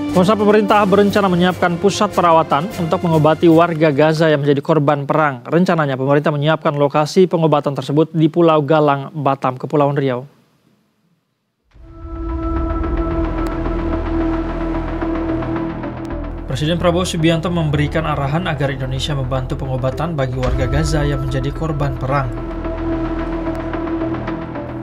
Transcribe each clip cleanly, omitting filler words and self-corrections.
Pemirsa, pemerintah berencana menyiapkan pusat perawatan untuk mengobati warga Gaza yang menjadi korban perang. Rencananya pemerintah menyiapkan lokasi pengobatan tersebut di Pulau Galang, Batam, Kepulauan Riau. Presiden Prabowo Subianto memberikan arahan agar Indonesia membantu pengobatan bagi warga Gaza yang menjadi korban perang.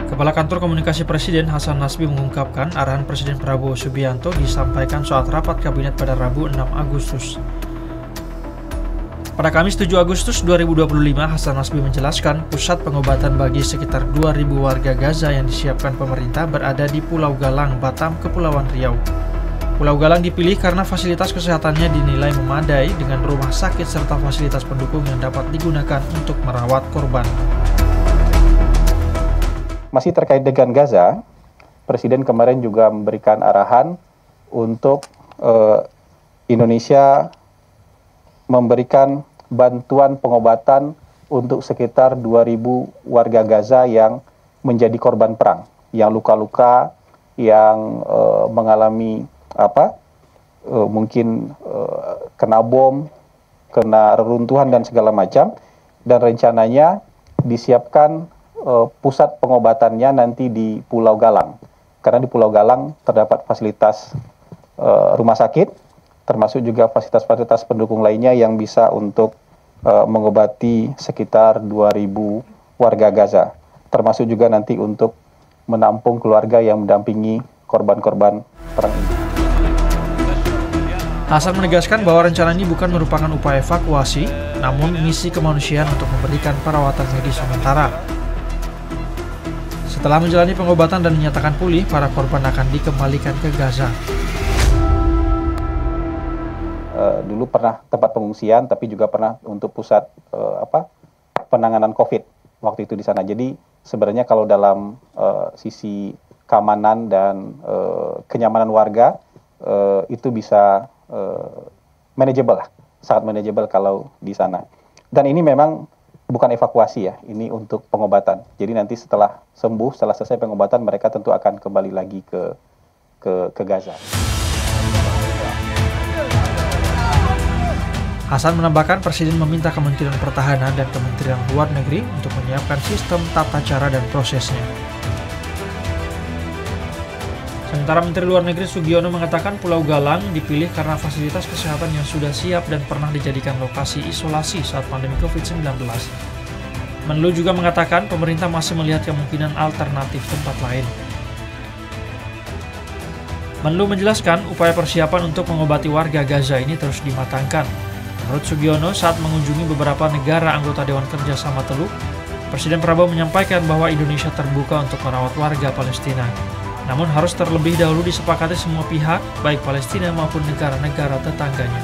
Kepala Kantor Komunikasi Presiden Hasan Nasbi mengungkapkan arahan Presiden Prabowo Subianto disampaikan saat rapat kabinet pada Rabu 6 Agustus. Pada Kamis 7 Agustus 2025, Hasan Nasbi menjelaskan pusat pengobatan bagi sekitar 2.000 warga Gaza yang disiapkan pemerintah berada di Pulau Galang, Batam, Kepulauan Riau. Pulau Galang dipilih karena fasilitas kesehatannya dinilai memadai dengan rumah sakit serta fasilitas pendukung yang dapat digunakan untuk merawat korban. Masih terkait dengan Gaza, Presiden kemarin juga memberikan arahan untuk Indonesia memberikan bantuan pengobatan untuk sekitar 2.000 warga Gaza yang menjadi korban perang, yang luka-luka, yang mengalami mungkin kena bom, kena reruntuhan dan segala macam, dan rencananya disiapkan pusat pengobatannya nanti di Pulau Galang, karena di Pulau Galang terdapat fasilitas rumah sakit, termasuk juga fasilitas-fasilitas pendukung lainnya yang bisa untuk mengobati sekitar 2.000 warga Gaza, termasuk juga nanti untuk menampung keluarga yang mendampingi korban-korban perang ini. Hasan menegaskan bahwa rencana ini bukan merupakan upaya evakuasi, namun misi kemanusiaan untuk memberikan perawatan medis sementara. Setelah menjalani pengobatan dan dinyatakan pulih, para korban akan dikembalikan ke Gaza. Dulu pernah tempat pengungsian, tapi juga pernah untuk pusat penanganan COVID waktu itu di sana. Jadi sebenarnya kalau dalam sisi keamanan dan kenyamanan warga itu bisa manageable lah, sangat manageable kalau di sana. Dan ini memang bukan evakuasi ya, ini untuk pengobatan. Jadi nanti setelah sembuh, setelah selesai pengobatan, mereka tentu akan kembali lagi ke Gaza. Hasan menambahkan Presiden meminta Kementerian Pertahanan dan Kementerian Luar Negeri untuk menyiapkan sistem tata cara dan prosesnya. Sementara Menteri Luar Negeri Sugiono mengatakan Pulau Galang dipilih karena fasilitas kesehatan yang sudah siap dan pernah dijadikan lokasi isolasi saat pandemi COVID-19. Menlu juga mengatakan pemerintah masih melihat kemungkinan alternatif tempat lain. Menlu menjelaskan upaya persiapan untuk mengobati warga Gaza ini terus dimatangkan. Menurut Sugiono, saat mengunjungi beberapa negara anggota Dewan Kerjasama Teluk, Presiden Prabowo menyampaikan bahwa Indonesia terbuka untuk merawat warga Palestina. Namun harus terlebih dahulu disepakati semua pihak, baik Palestina maupun negara-negara tetangganya.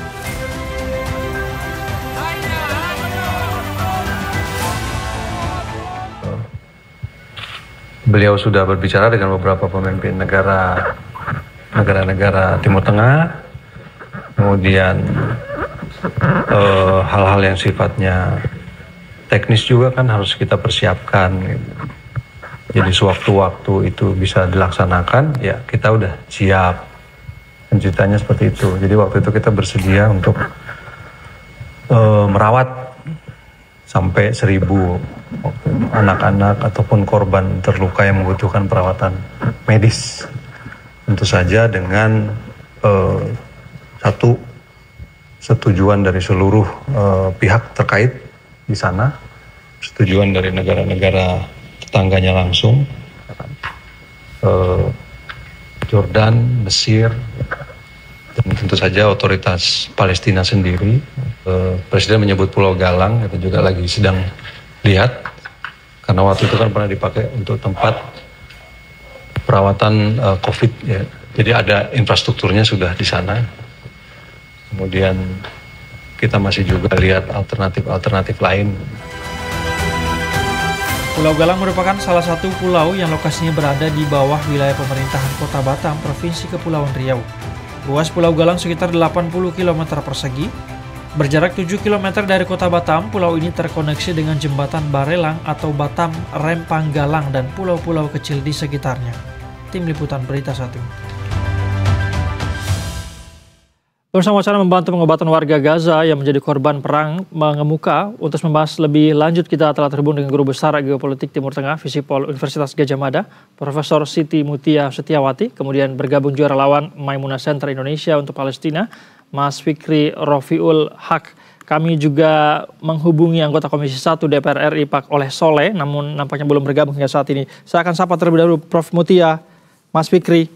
Beliau sudah berbicara dengan beberapa pemimpin negara-negara Timur Tengah, kemudian hal-hal yang sifatnya teknis juga kan harus kita persiapkan. Jadi sewaktu-waktu itu bisa dilaksanakan, ya kita udah siap. Ceritanya seperti itu. Jadi waktu itu kita bersedia untuk merawat sampai 1.000 anak-anak ataupun korban terluka yang membutuhkan perawatan medis. Tentu saja dengan satu setujuan dari seluruh pihak terkait di sana, setujuan dari negara-negara tetangganya langsung, Jordan, Mesir, dan tentu saja otoritas Palestina sendiri. Presiden menyebut Pulau Galang, itu juga lagi sedang lihat, karena waktu itu kan pernah dipakai untuk tempat perawatan COVID, ya. Jadi ada infrastrukturnya sudah di sana. Kemudian kita masih juga lihat alternatif lain. Pulau Galang merupakan salah satu pulau yang lokasinya berada di bawah wilayah pemerintahan Kota Batam, Provinsi Kepulauan Riau. Luas Pulau Galang sekitar 80 km persegi. Berjarak 7 km dari Kota Batam, pulau ini terkoneksi dengan jembatan Barelang atau Batam, Rempang Galang, dan pulau-pulau kecil di sekitarnya. Tim Liputan Berita 1. Bersama wacana membantu pengobatan warga Gaza yang menjadi korban perang mengemuka. Untuk membahas lebih lanjut, kita telah terhubung dengan Guru Besar Geopolitik Timur Tengah Visipol Universitas Gadjah Mada, Profesor Siti Mutia Setiawati. Kemudian bergabung juga relawan Maimunah Center Indonesia untuk Palestina, Mas Fikri Rofiul Haq. Kami juga menghubungi anggota Komisi 1 DPR RI Pak Oleh Soleh, namun nampaknya belum bergabung hingga saat ini. Saya akan sapa terlebih dahulu Prof Mutia, Mas Fikri.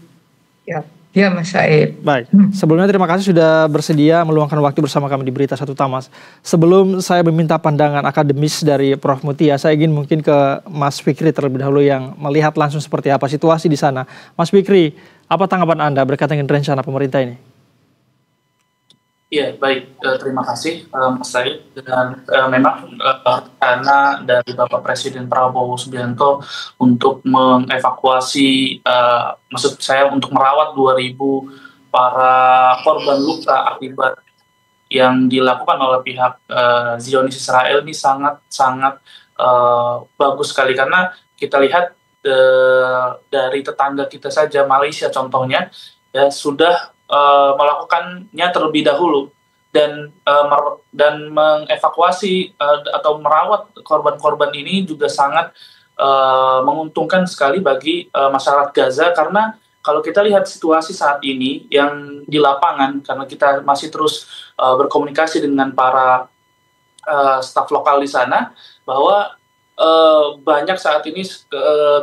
Ya Mas Said. Baik, sebelumnya terima kasih sudah bersedia meluangkan waktu bersama kami di Berita Satu Tamas. Sebelum saya meminta pandangan akademis dari Prof Mutia, saya ingin mungkin ke Mas Fikri terlebih dahulu yang melihat langsung seperti apa situasi di sana. Mas Fikri, apa tanggapan Anda berkaitan dengan rencana pemerintah ini? Iya, baik. Terima kasih Mas Said. Dan memang rencana dari Bapak Presiden Prabowo Subianto untuk mengevakuasi, maksud saya untuk merawat 2.000 para korban luka akibat yang dilakukan oleh pihak Zionis Israel ini sangat bagus sekali, karena kita lihat dari tetangga kita saja, Malaysia contohnya, ya sudah melakukannya terlebih dahulu dan mengevakuasi atau merawat korban-korban ini juga sangat menguntungkan sekali bagi masyarakat Gaza, karena kalau kita lihat situasi saat ini yang di lapangan, karena kita masih terus berkomunikasi dengan para staf lokal di sana, bahwa banyak saat ini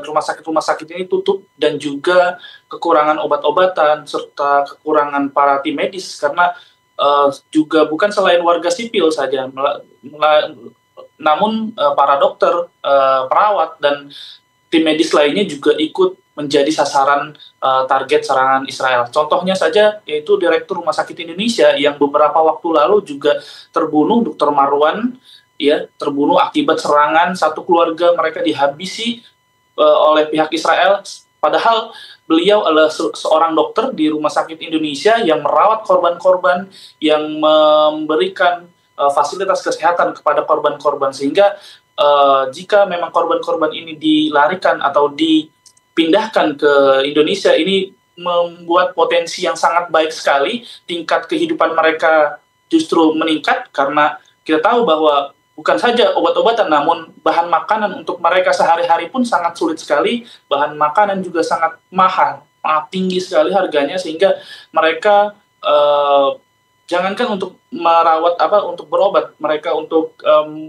rumah sakit ini tutup dan juga kekurangan obat-obatan serta kekurangan para tim medis, karena juga bukan selain warga sipil saja, namun para dokter, perawat dan tim medis lainnya juga ikut menjadi sasaran target serangan Israel. Contohnya saja yaitu Direktur Rumah Sakit Indonesia yang beberapa waktu lalu juga terbunuh, Dr. Marwan, ya, terbunuh akibat serangan satu keluarga mereka dihabisi oleh pihak Israel, padahal beliau adalah seorang dokter di Rumah Sakit Indonesia yang merawat korban-korban, yang memberikan fasilitas kesehatan kepada korban-korban, sehingga jika memang korban-korban ini dilarikan atau dipindahkan ke Indonesia, ini membuat potensi yang sangat baik sekali, tingkat kehidupan mereka justru meningkat, karena kita tahu bahwa bukan saja obat-obatan, namun bahan makanan untuk mereka sehari-hari pun sangat sulit sekali. Bahan makanan juga sangat mahal, tinggi sekali harganya, sehingga mereka jangankan untuk merawat untuk berobat, mereka untuk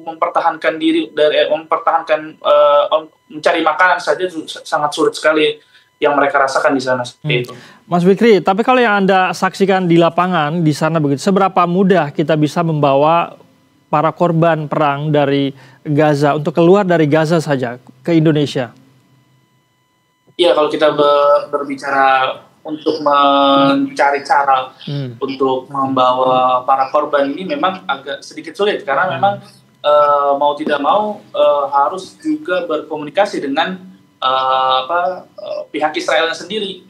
mempertahankan diri dari mencari makanan saja sangat sulit sekali yang mereka rasakan di sana seperti itu. Mas Fikri, tapi kalau yang Anda saksikan di lapangan di sana begitu, seberapa mudah kita bisa membawa para korban perang dari Gaza untuk keluar dari Gaza saja ke Indonesia? Ya, kalau kita berbicara untuk mencari cara untuk membawa para korban ini memang agak sedikit sulit, karena memang mau tidak mau harus juga berkomunikasi dengan pihak Israel sendiri.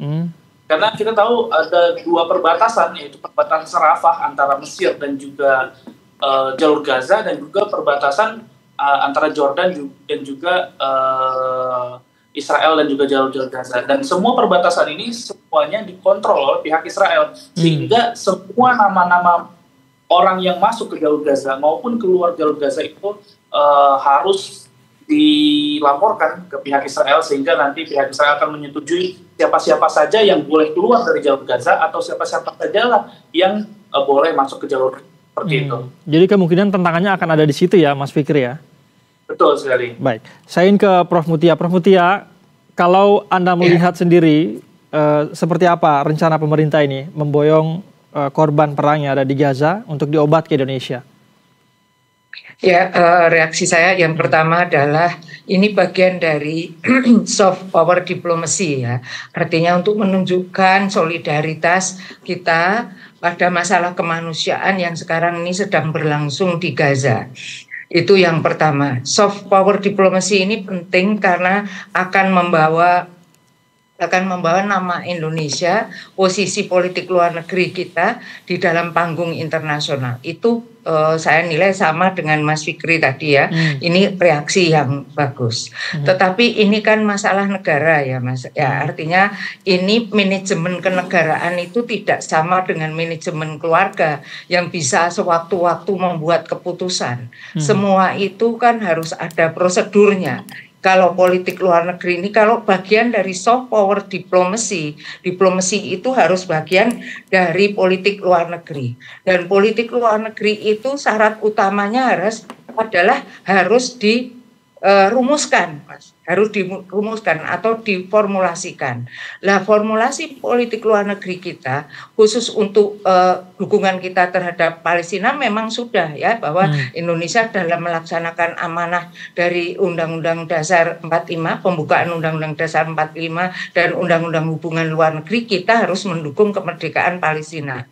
Karena kita tahu ada dua perbatasan, yaitu perbatasan Rafah antara Mesir dan juga jalur Gaza, dan juga perbatasan antara Jordan dan juga Israel dan juga jalur Gaza. Dan semua perbatasan ini semuanya dikontrol oleh pihak Israel, sehingga semua nama-nama orang yang masuk ke jalur Gaza maupun keluar jalur Gaza itu harus dilaporkan ke pihak Israel, sehingga nanti pihak Israel akan menyetujui siapa-siapa saja yang boleh keluar dari jalur Gaza atau siapa-siapa saja yang boleh masuk ke jalur seperti itu. Jadi kemungkinan tantangannya akan ada di situ ya, Mas Fikri ya? Betul sekali. Baik, saya ingin ke Prof Mutia. Prof Mutia, kalau Anda melihat sendiri seperti apa rencana pemerintah ini memboyong korban perang yang ada di Gaza untuk diobat ke Indonesia? Ya, reaksi saya yang pertama adalah ini bagian dari soft power diplomacy ya. Artinya untuk menunjukkan solidaritas kita pada masalah kemanusiaan yang sekarang ini sedang berlangsung di Gaza. Itu yang pertama. Soft power diplomacy ini penting karena akan membawa akan membawa nama Indonesia, posisi politik luar negeri kita di dalam panggung internasional. Itu saya nilai sama dengan Mas Fikri tadi ya. Ini reaksi yang bagus. Tetapi ini kan masalah negara ya Mas. Ya, artinya ini manajemen kenegaraan itu tidak sama dengan manajemen keluarga yang bisa sewaktu-waktu membuat keputusan. Semua itu kan harus ada prosedurnya. Kalau politik luar negeri ini, kalau bagian dari soft power diplomasi itu harus bagian dari politik luar negeri. Dan politik luar negeri itu syarat utamanya harus dirumuskan, Mas. Harus dirumuskan atau diformulasikan. Nah, formulasi politik luar negeri kita khusus untuk dukungan kita terhadap Palestina memang sudah ya, bahwa Indonesia dalam melaksanakan amanah dari Undang-Undang Dasar 45, pembukaan Undang-Undang Dasar 45 dan Undang-Undang Hubungan Luar Negeri, kita harus mendukung kemerdekaan Palestina.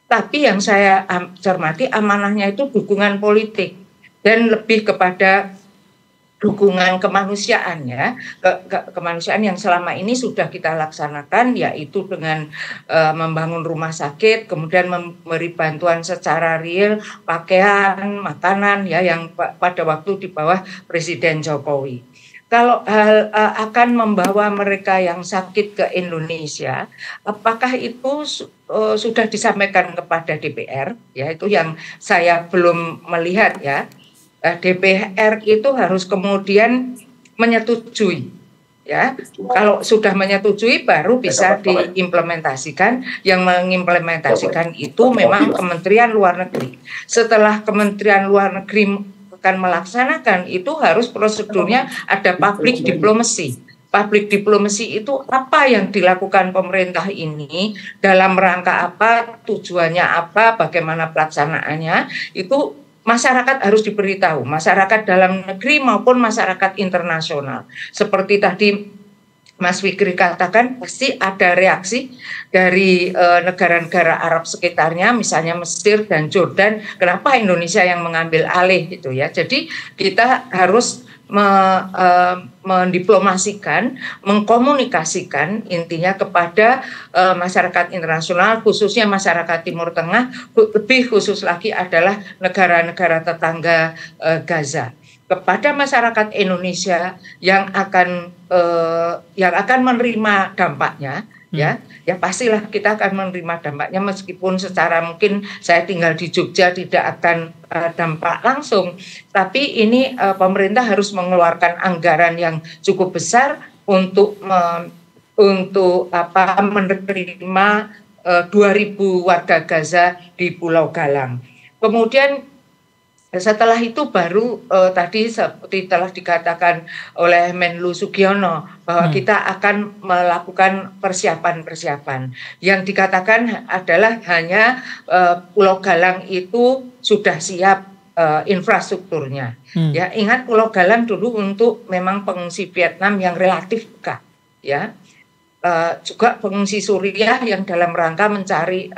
Tapi yang saya cermati amanahnya itu dukungan politik dan lebih kepada dukungan kemanusiaan ya, kemanusiaan yang selama ini sudah kita laksanakan, yaitu dengan membangun rumah sakit, kemudian memberi bantuan secara real, pakaian, makanan ya, yang pada waktu di bawah Presiden Jokowi. Kalau akan membawa mereka yang sakit ke Indonesia, apakah itu sudah disampaikan kepada DPR? Ya, itu yang saya belum melihat ya. DPR itu harus kemudian menyetujui ya. Kalau sudah menyetujui baru bisa diimplementasikan. Yang mengimplementasikan itu memang Kementerian Luar Negeri. Setelah Kementerian Luar Negeri akan melaksanakan, itu harus prosedurnya ada public diplomacy. Public diplomacy itu apa yang dilakukan pemerintah ini, dalam rangka apa, tujuannya apa, bagaimana pelaksanaannya, itu masyarakat harus diberitahu, masyarakat dalam negeri maupun masyarakat internasional. Seperti tadi Mas Fikri katakan, pasti ada reaksi dari negara-negara Arab sekitarnya, misalnya Mesir dan Jordan, kenapa Indonesia yang mengambil alih gitu ya. Jadi kita harus mendiplomasikan, mengkomunikasikan intinya kepada masyarakat internasional, khususnya masyarakat Timur Tengah, lebih khusus lagi adalah negara-negara tetangga Gaza, kepada masyarakat Indonesia yang akan menerima dampaknya. Ya pastilah kita akan menerima dampaknya, meskipun secara mungkin saya tinggal di Jogja tidak akan dampak langsung, tapi ini pemerintah harus mengeluarkan anggaran yang cukup besar untuk menerima 2.000 warga Gaza di Pulau Galang. Kemudian setelah itu baru tadi seperti telah dikatakan oleh Menlu Sugiono bahwa kita akan melakukan persiapan-persiapan. Yang dikatakan adalah hanya Pulau Galang itu sudah siap infrastrukturnya. Ya, ingat Pulau Galang dulu untuk memang pengungsi Vietnam yang relatif dekat, ya. Juga pengungsi Suriah yang dalam rangka mencari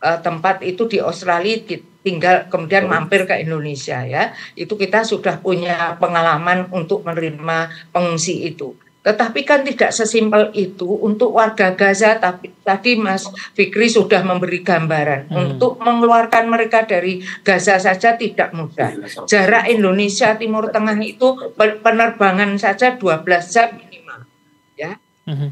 tempat itu di Australia, tinggal kemudian mampir ke Indonesia ya. Itu kita sudah punya pengalaman untuk menerima pengungsi itu. Tetapi kan tidak sesimpel itu untuk warga Gaza. Tapi tadi Mas Fikri sudah memberi gambaran. Untuk mengeluarkan mereka dari Gaza saja tidak mudah. Jarak Indonesia Timur Tengah itu penerbangan saja 12 jam minimal ya.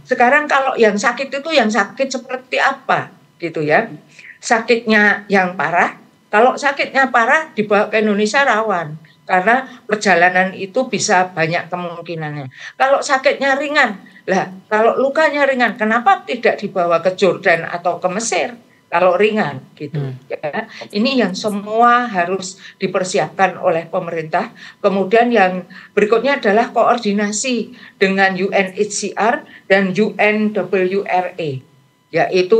Sekarang kalau yang sakit itu yang sakit seperti apa gitu ya. Sakitnya yang parah. Kalau sakitnya parah dibawa ke Indonesia rawan, karena perjalanan itu bisa banyak kemungkinannya. Kalau sakitnya ringan, kalau lukanya ringan, kenapa tidak dibawa ke Jordan atau ke Mesir? Kalau ringan gitu. Ya. Ini yang semua harus dipersiapkan oleh pemerintah. Kemudian yang berikutnya adalah koordinasi dengan UNHCR dan UNWRA, yaitu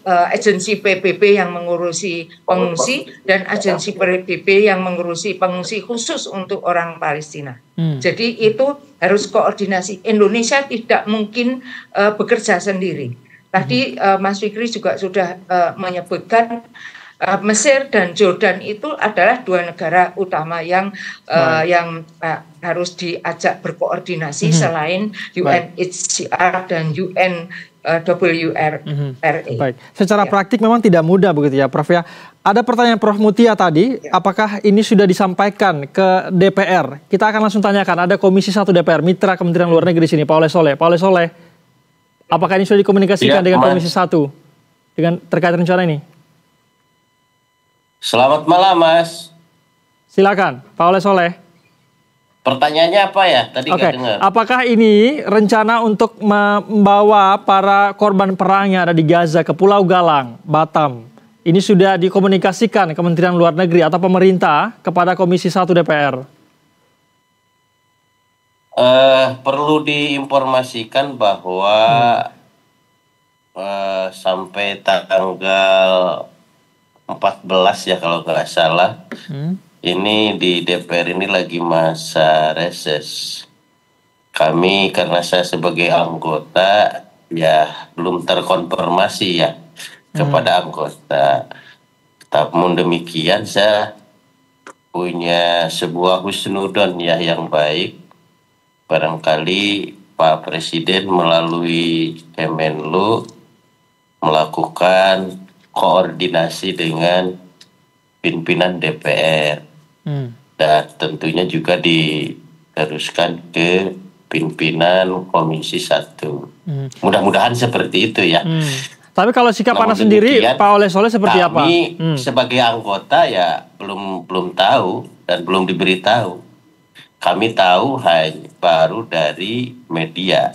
agensi PBB yang mengurusi pengungsi dan agensi PBB yang mengurusi pengungsi khusus untuk orang Palestina. Jadi itu harus koordinasi. Indonesia tidak mungkin bekerja sendiri. Tadi Mas Fikri juga sudah menyebutkan Mesir dan Jordan itu adalah dua negara utama yang harus diajak berkoordinasi selain UNHCR dan UNWRA. Baik, secara praktik memang tidak mudah begitu ya, Prof ya. Ada pertanyaan Prof Mutia tadi, apakah ini sudah disampaikan ke DPR? Kita akan langsung tanyakan. Ada Komisi 1 DPR, mitra Kementerian Luar Negeri sini, Pak Oleh Soleh. Pak Oleh Soleh, apakah ini sudah dikomunikasikan dengan Komisi 1 dengan terkait rencana ini? Selamat malam, Mas. Silakan, Pak Oleh Soleh. Pertanyaannya apa ya? Tadi nggak dengar. Apakah ini rencana untuk membawa para korban perang yang ada di Gaza ke Pulau Galang, Batam, ini sudah dikomunikasikan Kementerian Luar Negeri atau pemerintah kepada Komisi 1 DPR? Perlu diinformasikan bahwa sampai tanggal 14 ya kalau nggak salah, ini di DPR ini lagi masa reses. Kami karena saya sebagai anggota ya belum terkonfirmasi ya kepada anggota. Namun demikian saya punya sebuah husnudon ya yang baik. Barangkali Pak Presiden melalui Kemenlu melakukan koordinasi dengan pimpinan DPR dan tentunya juga diteruskan ke pimpinan Komisi 1. Mudah-mudahan seperti itu ya. Tapi kalau sikap Anda sendiri, Pak Oleh Soleh seperti apa? Kami sebagai anggota ya belum tahu dan belum diberitahu. Kami tahu hanya baru dari media,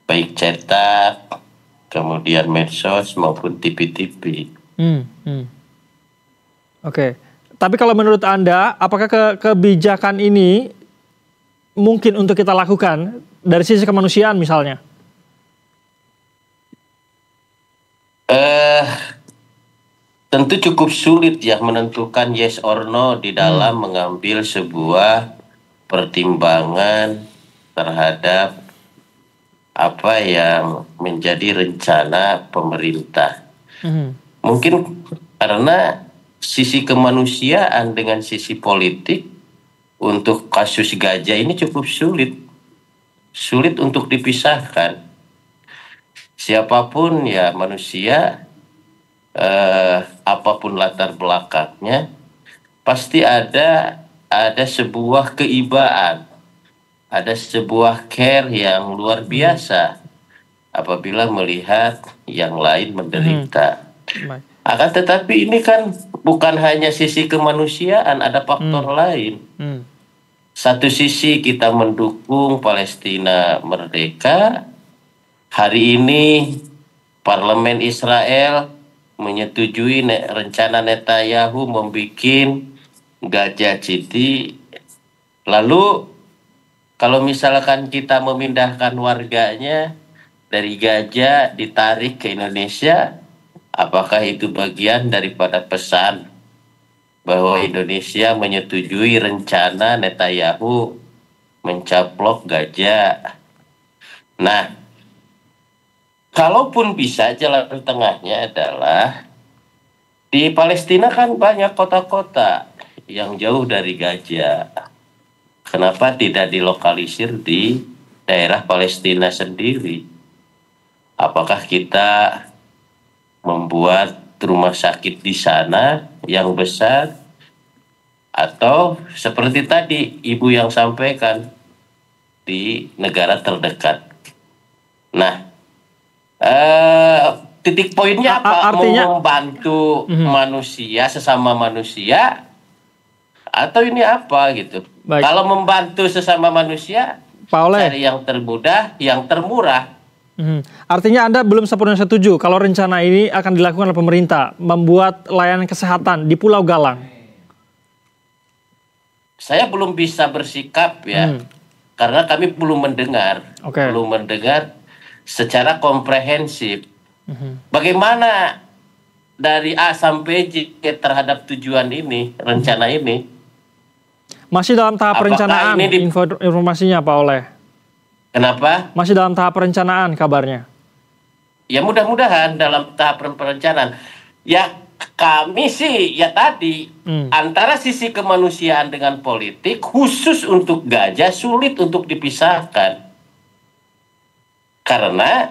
baik cetak, kemudian medsos maupun TV-TV. Oke. Tapi kalau menurut Anda, apakah kebijakan ini mungkin untuk kita lakukan dari sisi kemanusiaan misalnya? Tentu cukup sulit ya menentukan yes or no di dalam mengambil sebuah pertimbangan terhadap apa yang menjadi rencana pemerintah. Mungkin karena sisi kemanusiaan dengan sisi politik untuk kasus gajah ini cukup sulit untuk dipisahkan. Siapapun ya manusia, apapun latar belakangnya, pasti ada sebuah keibaan, ada sebuah care yang luar biasa apabila melihat yang lain menderita. Akan tetapi ini kan bukan hanya sisi kemanusiaan, ada faktor lain. Satu sisi kita mendukung Palestina merdeka. Hari ini Parlemen Israel menyetujui rencana Netanyahu membuat Gaza City. Lalu kalau misalkan kita memindahkan warganya dari Gaza ditarik ke Indonesia, apakah itu bagian daripada pesan bahwa Indonesia menyetujui rencana Netanyahu mencaplok Gaza? Nah, kalaupun bisa jalan tengahnya adalah di Palestina kan banyak kota-kota yang jauh dari Gaza. Kenapa tidak dilokalisir di daerah Palestina sendiri? Apakah kita membuat rumah sakit di sana yang besar, atau seperti tadi Ibu yang sampaikan di negara terdekat? Nah, titik poinnya apa? Artinya, mau membantu manusia, sesama manusia, atau ini apa gitu? Baik. Kalau membantu sesama manusia, cari yang termudah, yang termurah. Artinya Anda belum sepenuhnya setuju kalau rencana ini akan dilakukan oleh pemerintah membuat layanan kesehatan di Pulau Galang? Saya belum bisa bersikap ya, karena kami belum mendengar, belum mendengar secara komprehensif. Bagaimana dari A sampai J terhadap tujuan ini, rencana ini? Masih dalam tahap perencanaan informasinya, Pak Oleh. Kenapa? Masih dalam tahap perencanaan kabarnya. Ya mudah-mudahan dalam tahap perencanaan. Ya kami sih ya tadi antara sisi kemanusiaan dengan politik khusus untuk Gaza sulit untuk dipisahkan. Karena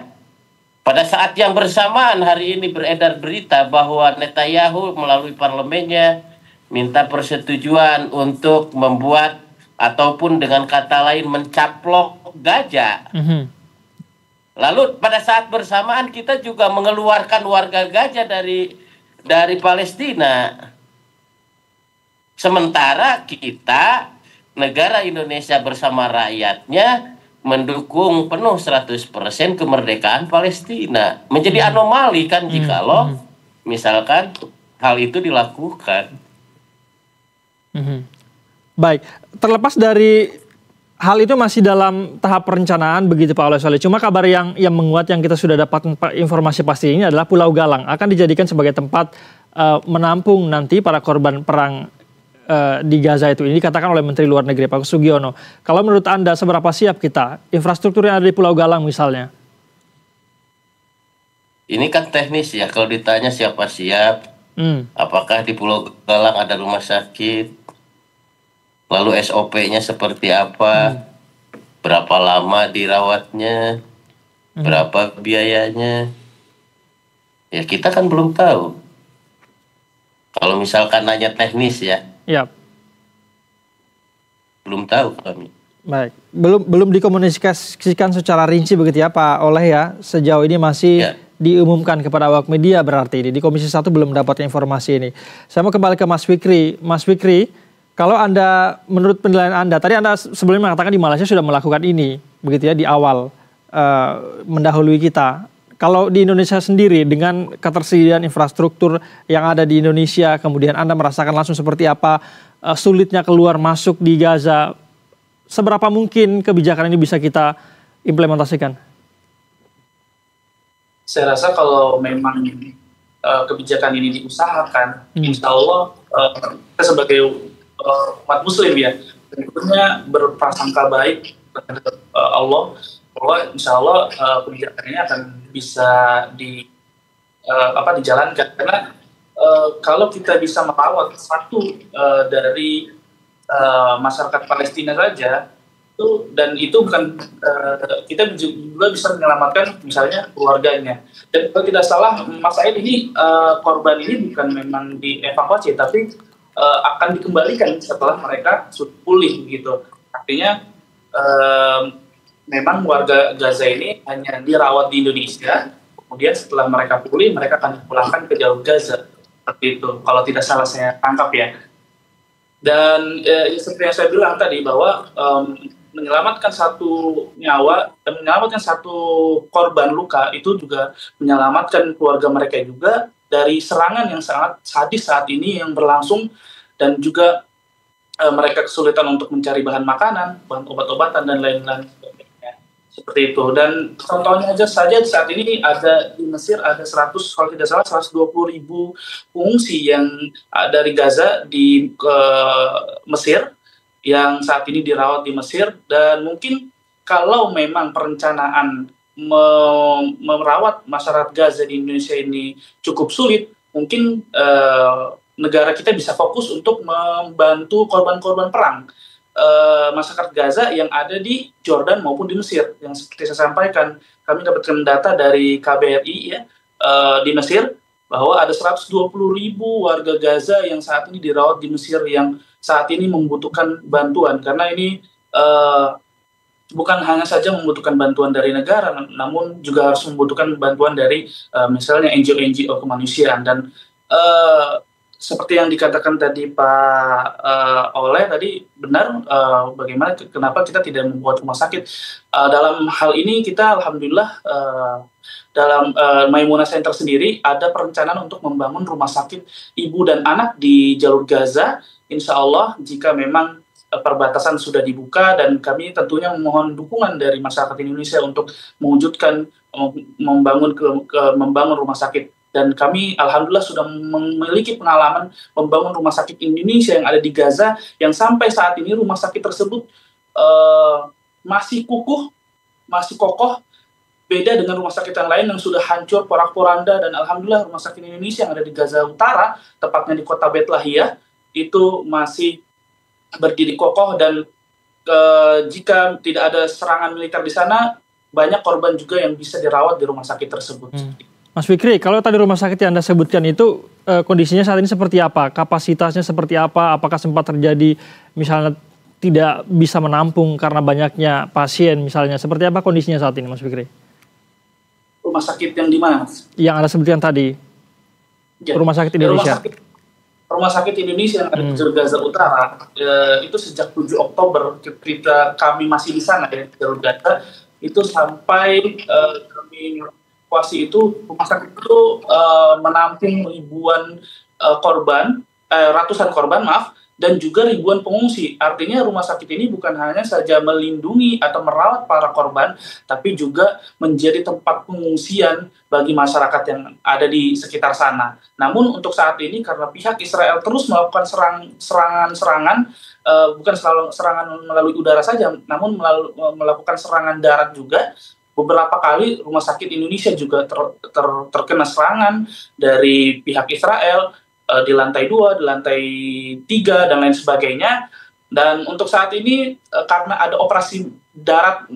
pada saat yang bersamaan hari ini beredar berita bahwa Netanyahu melalui parlemennya minta persetujuan untuk membuat ataupun dengan kata lain mencaplok Gaza. Lalu pada saat bersamaan kita juga mengeluarkan warga Gaza dari Palestina. Sementara kita, negara Indonesia bersama rakyatnya, mendukung penuh 100% kemerdekaan Palestina. Menjadi anomali kan jikalau misalkan hal itu dilakukan. Baik, terlepas dari hal itu masih dalam tahap perencanaan begitu Pak Oleh. Cuma kabar yang menguat yang kita sudah dapat informasi pasti ini adalah Pulau Galang akan dijadikan sebagai tempat menampung nanti para korban perang di Gaza itu. Ini dikatakan oleh Menteri Luar Negeri Pak Sugiono. Kalau menurut Anda seberapa siap kita infrastruktur yang ada di Pulau Galang misalnya? Ini kan teknis ya, kalau ditanya siapa siap, apakah di Pulau Galang ada rumah sakit, lalu SOP-nya seperti apa, berapa lama dirawatnya, berapa biayanya, ya kita kan belum tahu. Kalau misalkan nanya teknis ya, belum tahu kami. Baik, belum dikomunikasikan secara rinci begitu ya Pak Oleh ya. Sejauh ini masih diumumkan kepada awak media berarti ini. Di Komisi 1 belum dapat informasi ini. Saya mau kembali ke Mas Fikri. Mas Fikri, kalau Anda, menurut penilaian Anda, tadi Anda sebelumnya mengatakan di Malaysia sudah melakukan ini, begitu ya, di awal, mendahului kita. Kalau di Indonesia sendiri, dengan ketersediaan infrastruktur yang ada di Indonesia, kemudian Anda merasakan langsung seperti apa, sulitnya keluar masuk di Gaza, seberapa mungkin kebijakan ini bisa kita implementasikan? Saya rasa kalau memang kebijakan ini diusahakan, insya Allah kita sebagai umat muslim ya, tentunya berprasangka baik terhadap Allah, bahwa insya Allah kebijakan ini akan bisa dijalankan. Karena kalau kita bisa merawat satu dari masyarakat Palestina saja, dan itu bukan kita juga bisa menyelamatkan misalnya keluarganya. Dan kalau tidak salah Mas Said ini korban ini bukan memang dievakuasi, tapi akan dikembalikan setelah mereka sudah pulih gitu. Artinya memang warga Gaza ini hanya dirawat di Indonesia, kemudian setelah mereka pulih mereka akan dipulangkan ke jalur Gaza, seperti itu kalau tidak salah saya tangkap ya. Dan seperti yang saya bilang tadi bahwa menyelamatkan satu nyawa dan menyelamatkan satu korban luka itu juga menyelamatkan keluarga mereka juga dari serangan yang sangat sadis saat ini yang berlangsung, dan juga mereka kesulitan untuk mencari bahan makanan, bahan obat-obatan dan lain-lain seperti itu. Dan contohnya aja saja saat ini ada di Mesir ada 100 kalau tidak salah 120.000 pengungsi yang dari Gaza di Mesir yang saat ini dirawat di Mesir. Dan mungkin kalau memang perencanaan merawat masyarakat Gaza di Indonesia ini cukup sulit, mungkin negara kita bisa fokus untuk membantu korban-korban perang masyarakat Gaza yang ada di Jordan maupun di Mesir. Yang seperti saya sampaikan, kami dapatkan data dari KBRI ya, di Mesir bahwa ada 120.000 warga Gaza yang saat ini dirawat di Mesir yang saat ini membutuhkan bantuan, karena ini bukan hanya saja membutuhkan bantuan dari negara, namun juga harus membutuhkan bantuan dari misalnya NGO kemanusiaan. Dan seperti yang dikatakan tadi Pak Oleh tadi benar, bagaimana kenapa kita tidak membuat rumah sakit. Dalam hal ini kita alhamdulillah dalam Maimunah Center sendiri ada perencanaan untuk membangun rumah sakit ibu dan anak di jalur Gaza. Insya Allah jika memang perbatasan sudah dibuka, dan kami tentunya memohon dukungan dari masyarakat Indonesia untuk mewujudkan membangun rumah sakit. Dan kami alhamdulillah sudah memiliki pengalaman membangun rumah sakit Indonesia yang ada di Gaza, yang sampai saat ini rumah sakit tersebut masih kukuh, masih kokoh, beda dengan rumah sakit yang lain yang sudah hancur porak-poranda, dan alhamdulillah rumah sakit Indonesia yang ada di Gaza Utara, tepatnya di kota Beit Lahia, itu masih berdiri kokoh, dan jika tidak ada serangan militer di sana, banyak korban juga yang bisa dirawat di rumah sakit tersebut. Mas Fikri, kalau tadi rumah sakit yang Anda sebutkan itu kondisinya saat ini seperti apa? Kapasitasnya seperti apa? Apakah sempat terjadi misalnya tidak bisa menampung karena banyaknya pasien misalnya? Seperti apa kondisinya saat ini, Mas Fikri? Rumah sakit yang di mana? Yang Anda sebutkan tadi, ya, rumah sakit Indonesia. Rumah sakit Indonesia yang ada di Gaza Utara, itu sejak 7 Oktober kami masih di sana ya, di Gaza, itu sampai kami evakuasi itu, rumah sakit itu menampung ratusan korban, dan juga ribuan pengungsi. Artinya rumah sakit ini bukan hanya saja melindungi atau merawat para korban, tapi juga menjadi tempat pengungsian bagi masyarakat yang ada di sekitar sana. Namun untuk saat ini karena pihak Israel terus melakukan serangan-serangan, bukan selalu serangan melalui udara saja, namun melakukan serangan darat juga. Beberapa kali rumah sakit Indonesia juga terkena serangan dari pihak Israel, di lantai 2, di lantai 3, dan lain sebagainya. Dan untuk saat ini karena ada operasi darat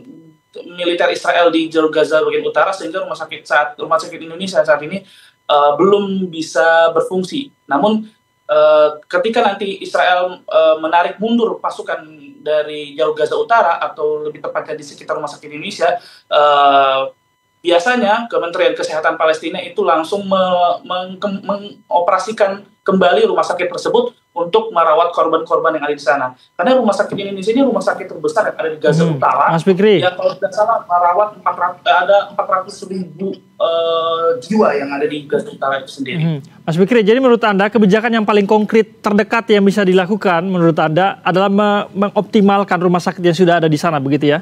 militer Israel di jalur Gaza bagian utara, sehingga rumah sakit Indonesia saat ini belum bisa berfungsi. Namun ketika nanti Israel menarik mundur pasukan dari jalur Gaza utara, atau lebih tepatnya di sekitar rumah sakit Indonesia, biasanya Kementerian Kesehatan Palestina itu langsung mengoperasikan kembali rumah sakit tersebut untuk merawat korban-korban yang ada di sana. Karena rumah sakit Indonesia ini rumah sakit terbesar yang ada di Gaza Utara. Mas Fikri, yang kalau tidak salah merawat 400.000 jiwa yang ada di Gaza Utara itu sendiri. Mas Fikri, jadi menurut Anda kebijakan yang paling konkret terdekat yang bisa dilakukan menurut Anda adalah mengoptimalkan rumah sakit yang sudah ada di sana, begitu ya?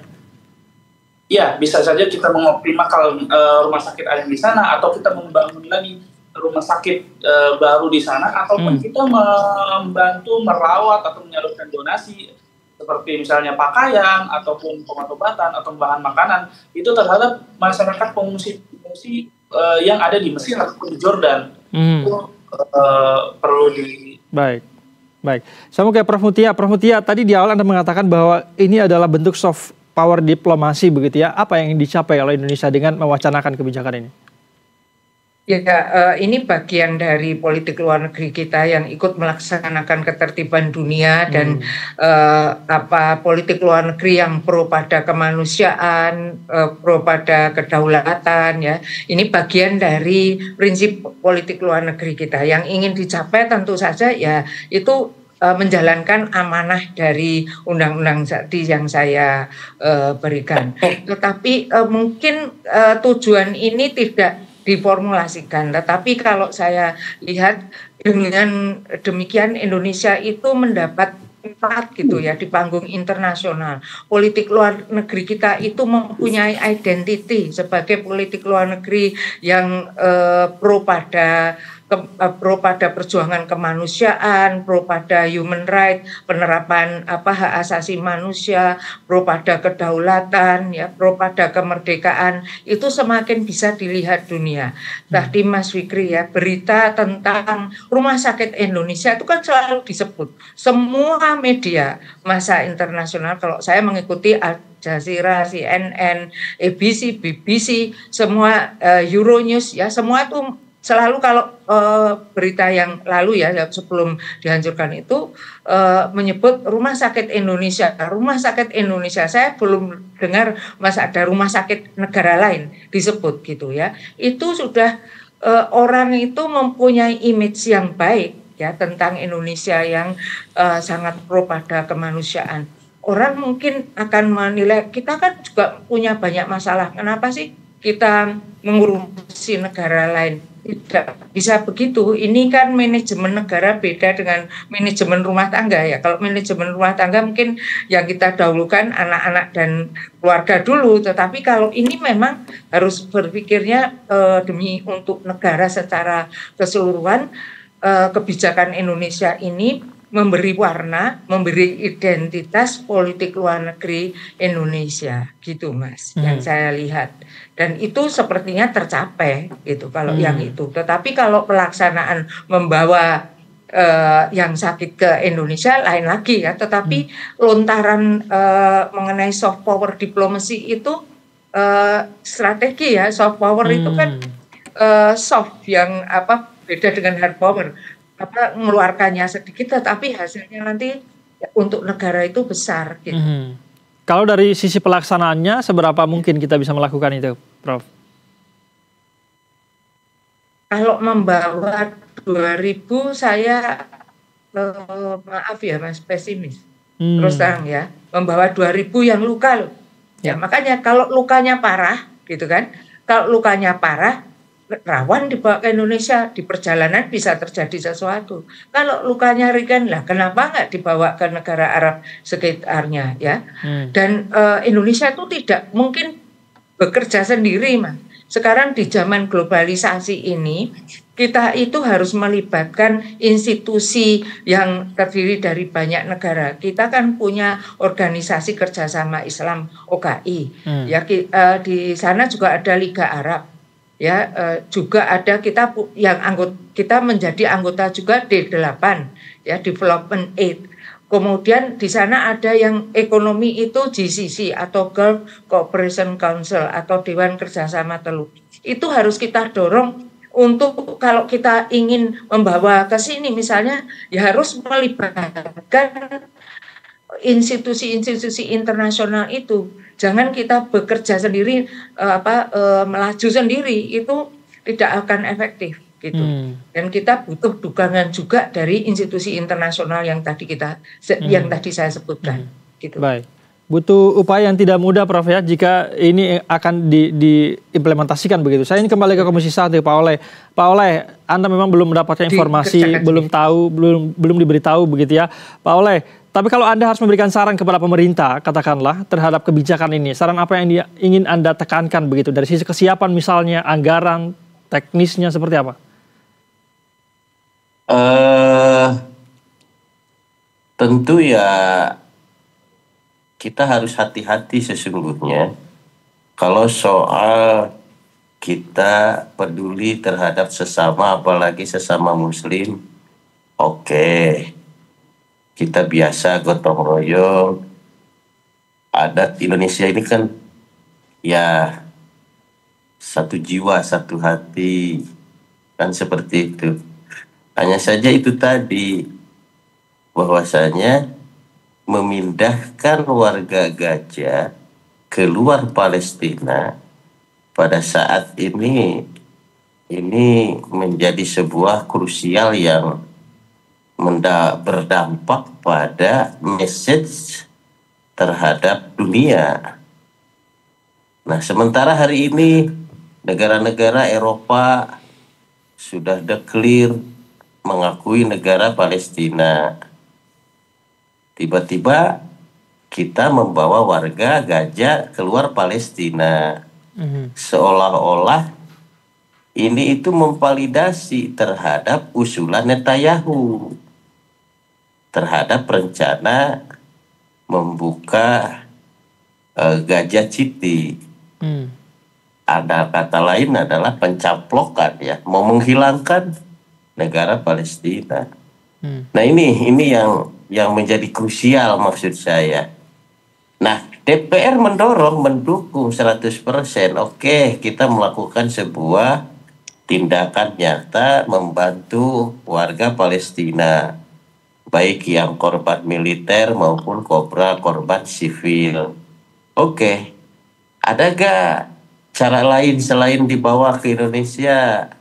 Ya, bisa saja kita mengoptimalkan rumah sakit ada di sana, atau kita membangun lagi rumah sakit baru di sana, ataupun kita membantu merawat atau menyalurkan donasi seperti misalnya pakaian ataupun obat-obatan atau bahan makanan itu terhadap masyarakat pengungsi yang ada di Mesir ataupun di Jordan. Itu perlu di. Baik. Saya mau ke Prof Mutia, tadi di awal Anda mengatakan bahwa ini adalah bentuk soft power diplomasi, begitu ya. Apa yang dicapai oleh Indonesia dengan mewacanakan kebijakan ini? Ya, ini bagian dari politik luar negeri kita yang ikut melaksanakan ketertiban dunia dan politik luar negeri yang pro pada kemanusiaan, pro pada kedaulatan ya. Ini bagian dari prinsip politik luar negeri kita yang ingin dicapai tentu saja ya itu menjalankan amanah dari undang-undang tadi yang saya berikan. Tetapi mungkin tujuan ini tidak diformulasikan. Tetapi kalau saya lihat dengan demikian Indonesia itu mendapat tempat gitu ya di panggung internasional. Politik luar negeri kita itu mempunyai identity sebagai politik luar negeri yang pro pada perjuangan kemanusiaan, pro pada human right, penerapan hak asasi manusia, pro pada kedaulatan, ya, pro pada kemerdekaan, itu semakin bisa dilihat dunia. Tadi Mas Fikri ya, berita tentang Rumah Sakit Indonesia itu kan selalu disebut. Semua media massa internasional, kalau saya mengikuti Al Jazeera, CNN, ABC, BBC, semua Euronews ya, semua itu selalu kalau berita yang lalu ya sebelum dihancurkan itu menyebut Rumah Sakit Indonesia. Rumah Sakit Indonesia, saya belum dengar ada rumah sakit negara lain disebut gitu ya. Itu sudah orang itu mempunyai image yang baik ya tentang Indonesia yang sangat pro pada kemanusiaan. Orang mungkin akan menilai kita kan juga punya banyak masalah. Kenapa sih kita mengurusi negara lain? Tidak bisa begitu. Ini kan manajemen negara beda dengan manajemen rumah tangga ya. Kalau manajemen rumah tangga mungkin yang kita dahulukan anak-anak dan keluarga dulu. Tetapi kalau ini memang harus berpikirnya demi untuk negara secara keseluruhan. Kebijakan Indonesia ini memberi warna, memberi identitas politik luar negeri Indonesia, gitu Mas, yang saya lihat. Dan itu sepertinya tercapai, gitu kalau yang itu. Tetapi kalau pelaksanaan membawa yang sakit ke Indonesia lain lagi ya. Tetapi lontaran mengenai soft power diplomasi itu strategi ya. Soft power itu kan soft yang beda dengan hard power. Mengeluarkannya sedikit tetapi hasilnya nanti untuk negara itu besar gitu. Kalau dari sisi pelaksanaannya seberapa mungkin kita bisa melakukan itu, Prof? Kalau membawa 2000 saya maaf ya Mas, pesimis. Terus terang ya, membawa 2000 yang luka loh. Ya makanya kalau lukanya parah gitu kan. Kalau lukanya parah rawan dibawa ke Indonesia, di perjalanan bisa terjadi sesuatu. Kalau lukanya ringan lah, kenapa nggak dibawa ke negara Arab sekitarnya ya? Dan Indonesia itu tidak mungkin bekerja sendiri, Mas. Sekarang di zaman globalisasi ini, kita itu harus melibatkan institusi yang terdiri dari banyak negara. Kita kan punya organisasi kerjasama Islam OKI, ya di sana juga ada Liga Arab. Ya, juga ada kita yang kita menjadi anggota juga D8 ya, Development Aid. Kemudian di sana ada yang ekonomi itu GCC atau Gulf Cooperation Council atau Dewan Kerjasama Teluk. Itu harus kita dorong untuk kalau kita ingin membawa ke sini misalnya ya harus melibatkan institusi-institusi internasional itu. Jangan kita bekerja sendiri, melaju sendiri, itu tidak akan efektif gitu. Dan kita butuh dukungan juga dari institusi internasional yang tadi yang tadi saya sebutkan. Gitu. Baik, butuh upaya yang tidak mudah, Prof ya, jika ini akan diimplementasikan begitu. Saya ini kembali ke Komisi 1, Pak Oleh. Pak Oleh, Anda memang belum mendapatkan informasi, belum tahu, belum diberitahu begitu ya, Pak Oleh. Tapi kalau Anda harus memberikan saran kepada pemerintah, katakanlah, terhadap kebijakan ini, saran apa yang ingin Anda tekankan begitu? Dari sisi kesiapan misalnya, anggaran, teknisnya seperti apa? Tentu ya kita harus hati-hati sesungguhnya. Kalau soal kita peduli terhadap sesama, apalagi sesama muslim, oke. Kita biasa gotong royong. Adat Indonesia ini kan ya satu jiwa, satu hati. Kan seperti itu. Hanya saja itu tadi, bahwasanya memindahkan warga Gaza keluar Palestina pada saat ini menjadi sebuah krusial yang berdampak pada message terhadap dunia. Nah, sementara hari ini negara-negara Eropa sudah declare mengakui negara Palestina. Tiba-tiba kita membawa warga Gaza keluar Palestina. Seolah-olah ini itu memvalidasi terhadap usulan Netanyahu terhadap rencana membuka Gaza City. Ada kata lain adalah pencaplokan ya, mau menghilangkan negara Palestina. Nah ini yang menjadi krusial maksud saya. Nah DPR mendukung 100%. Oke, kita melakukan sebuah tindakan nyata membantu warga Palestina, baik yang korban militer maupun korban sivil. Oke, ada gak cara lain selain dibawa ke Indonesia?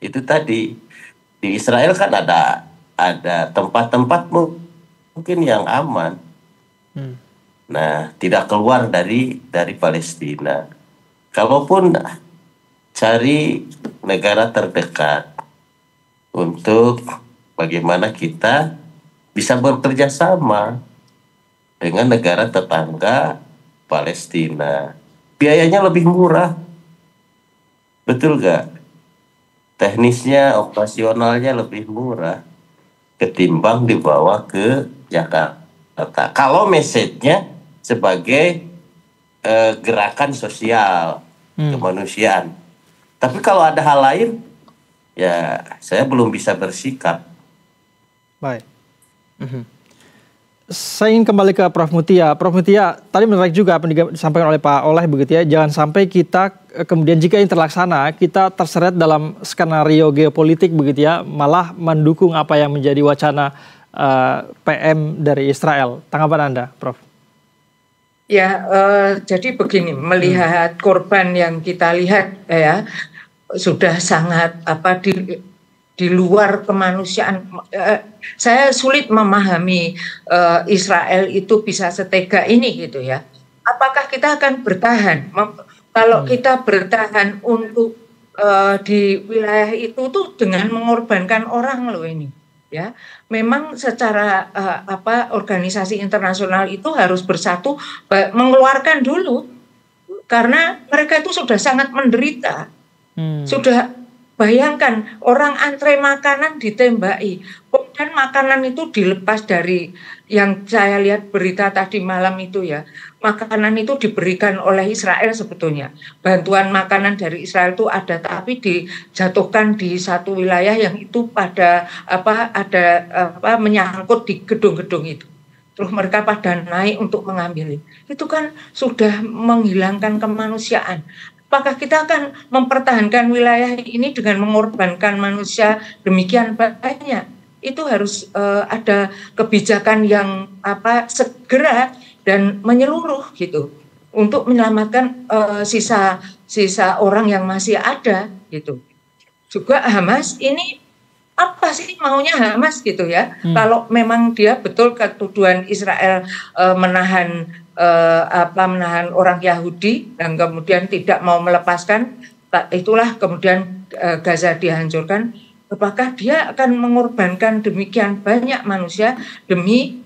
Itu tadi di Israel kan ada tempat-tempat mungkin yang aman. Nah, tidak keluar dari Palestina. Kalaupun cari negara terdekat untuk bagaimana kita bisa bekerja sama dengan negara tetangga Palestina. Biayanya lebih murah. Betul gak? Teknisnya, operasionalnya lebih murah. ketimbang dibawa ke Jakarta. Kalau message-nya sebagai gerakan sosial kemanusiaan. Tapi kalau ada hal lain, ya saya belum bisa bersikap. Baik. Saya ingin kembali ke Prof. Mutia. Prof. Mutia, tadi menarik juga apa yang disampaikan oleh Pak Oleh begitu ya. Jangan sampai kita kemudian jika ini terlaksana, kita terseret dalam skenario geopolitik begitu ya, malah mendukung apa yang menjadi wacana PM dari Israel. Tanggapan Anda, Prof? Ya, jadi begini, melihat korban yang kita lihat ya sudah sangat di luar kemanusiaan. Saya sulit memahami Israel itu bisa setega ini gitu ya. Apakah kita akan bertahan? Kalau kita bertahan untuk di wilayah itu tuh dengan mengorbankan orang loh ini. Ya, memang secara organisasi internasional itu harus bersatu mengeluarkan dulu karena mereka itu sudah sangat menderita. Sudah bayangkan orang antre makanan ditembaki, kemudian makanan itu dilepas dari yang saya lihat berita tadi malam itu ya. Makanan itu diberikan oleh Israel sebetulnya. Bantuan makanan dari Israel itu ada, tapi dijatuhkan di satu wilayah yang itu pada menyangkut di gedung-gedung itu. Terus mereka pada naik untuk mengambil. Itu kan sudah menghilangkan kemanusiaan. Apakah kita akan mempertahankan wilayah ini dengan mengorbankan manusia demikian banyak? Itu harus ada kebijakan yang segera dan menyeluruh gitu untuk menyelamatkan sisa orang yang masih ada gitu. Juga Hamas ini apa sih maunya Hamas gitu ya? Kalau memang dia betul ketuduhan Israel menahan orang Yahudi dan kemudian tidak mau melepaskan, itulah kemudian Gaza dihancurkan. Apakah dia akan mengorbankan demikian banyak manusia demi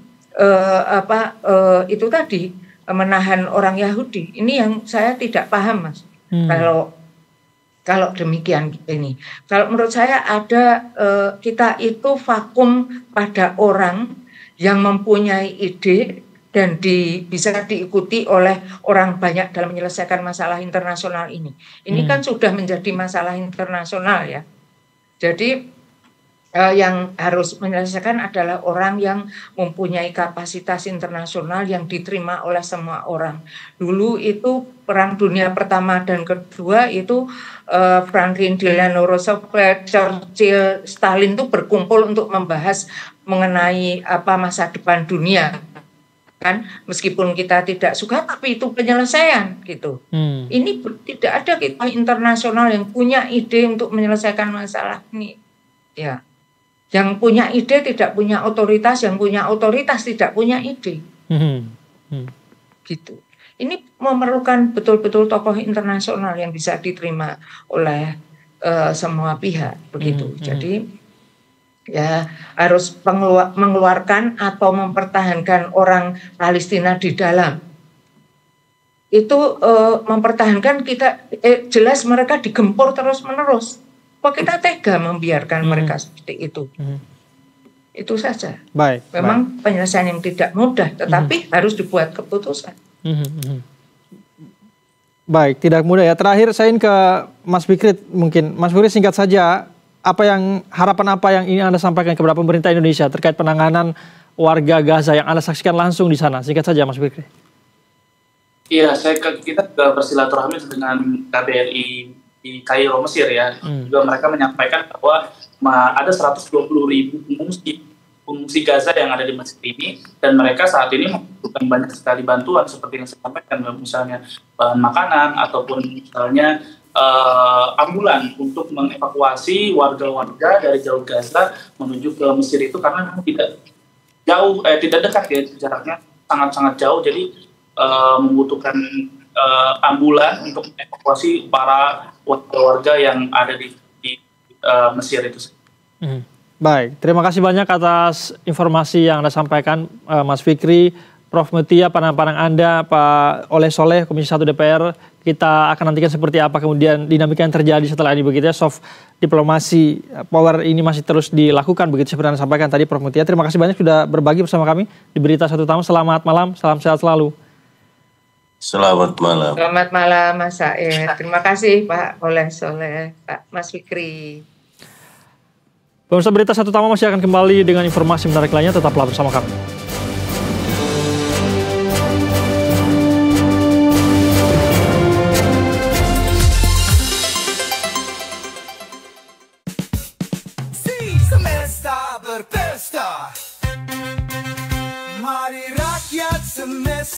itu tadi menahan orang Yahudi? Ini yang saya tidak paham, Mas. Kalau demikian ini, kalau menurut saya ada kita itu vakum pada orang yang mempunyai ide dan bisa diikuti oleh orang banyak dalam menyelesaikan masalah internasional ini. Ini kan sudah menjadi masalah internasional ya. Jadi yang harus menyelesaikan adalah orang yang mempunyai kapasitas internasional yang diterima oleh semua orang. Dulu itu Perang Dunia Pertama dan Kedua itu Franklin Delano Roosevelt, Churchill, Stalin itu berkumpul untuk membahas mengenai masa depan dunia. Kan meskipun kita tidak suka tapi itu penyelesaian gitu. Ini tidak ada kita internasional yang punya ide untuk menyelesaikan masalah ini. Ya. Yang punya ide tidak punya otoritas, yang punya otoritas tidak punya ide. Gitu. Ini memerlukan betul-betul tokoh internasional yang bisa diterima oleh semua pihak begitu. Jadi ya harus mengeluarkan atau mempertahankan orang Palestina di dalam. Itu mempertahankan kita jelas mereka digempur terus-menerus. Kok kita tega membiarkan mereka seperti itu? Itu saja. Baik. Memang penyelesaian yang tidak mudah, tetapi harus dibuat keputusan. Baik, tidak mudah ya. Terakhir saya ingin ke Mas Fikri mungkin. Mas Fikri singkat saja, harapan apa yang ingin Anda sampaikan kepada pemerintah Indonesia terkait penanganan warga Gaza yang Anda saksikan langsung di sana? Singkat saja, Mas Fikri. Iya, kita juga bersilaturahmi dengan KBRI di Kairo, Mesir ya. Juga mereka menyampaikan bahwa ada 120.000 pengungsi Gaza yang ada di Mesir ini, dan mereka saat ini membutuhkan banyak sekali bantuan seperti yang saya sampaikan, misalnya bahan makanan ataupun misalnya ambulan untuk mengevakuasi warga-warga dari jalur Gaza menuju ke Mesir itu, karena tidak dekat ya, jaraknya sangat-sangat jauh, jadi membutuhkan ambulan untuk evakuasi para warga yang ada di Mesir itu. Baik, terima kasih banyak atas informasi yang Anda sampaikan, Mas Fikri, Prof Mutia, pandangan Anda, Pak Oleh Soleh, Komisi 1 DPR, kita akan nantikan seperti apa kemudian dinamika yang terjadi setelah ini begitu ya. Soft diplomasi power ini masih terus dilakukan begitu seperti yang Anda sampaikan tadi Prof Mutia. Terima kasih banyak sudah berbagi bersama kami di Berita Satu Tamu. Selamat malam, salam sehat selalu. Selamat malam. Selamat malam Mas Said. Terima kasih Pak Oleh Soleh, Pak Mas Fikri. Pemirsa Berita Satu Tamu masih akan kembali dengan informasi menarik lainnya, tetaplah bersama kami.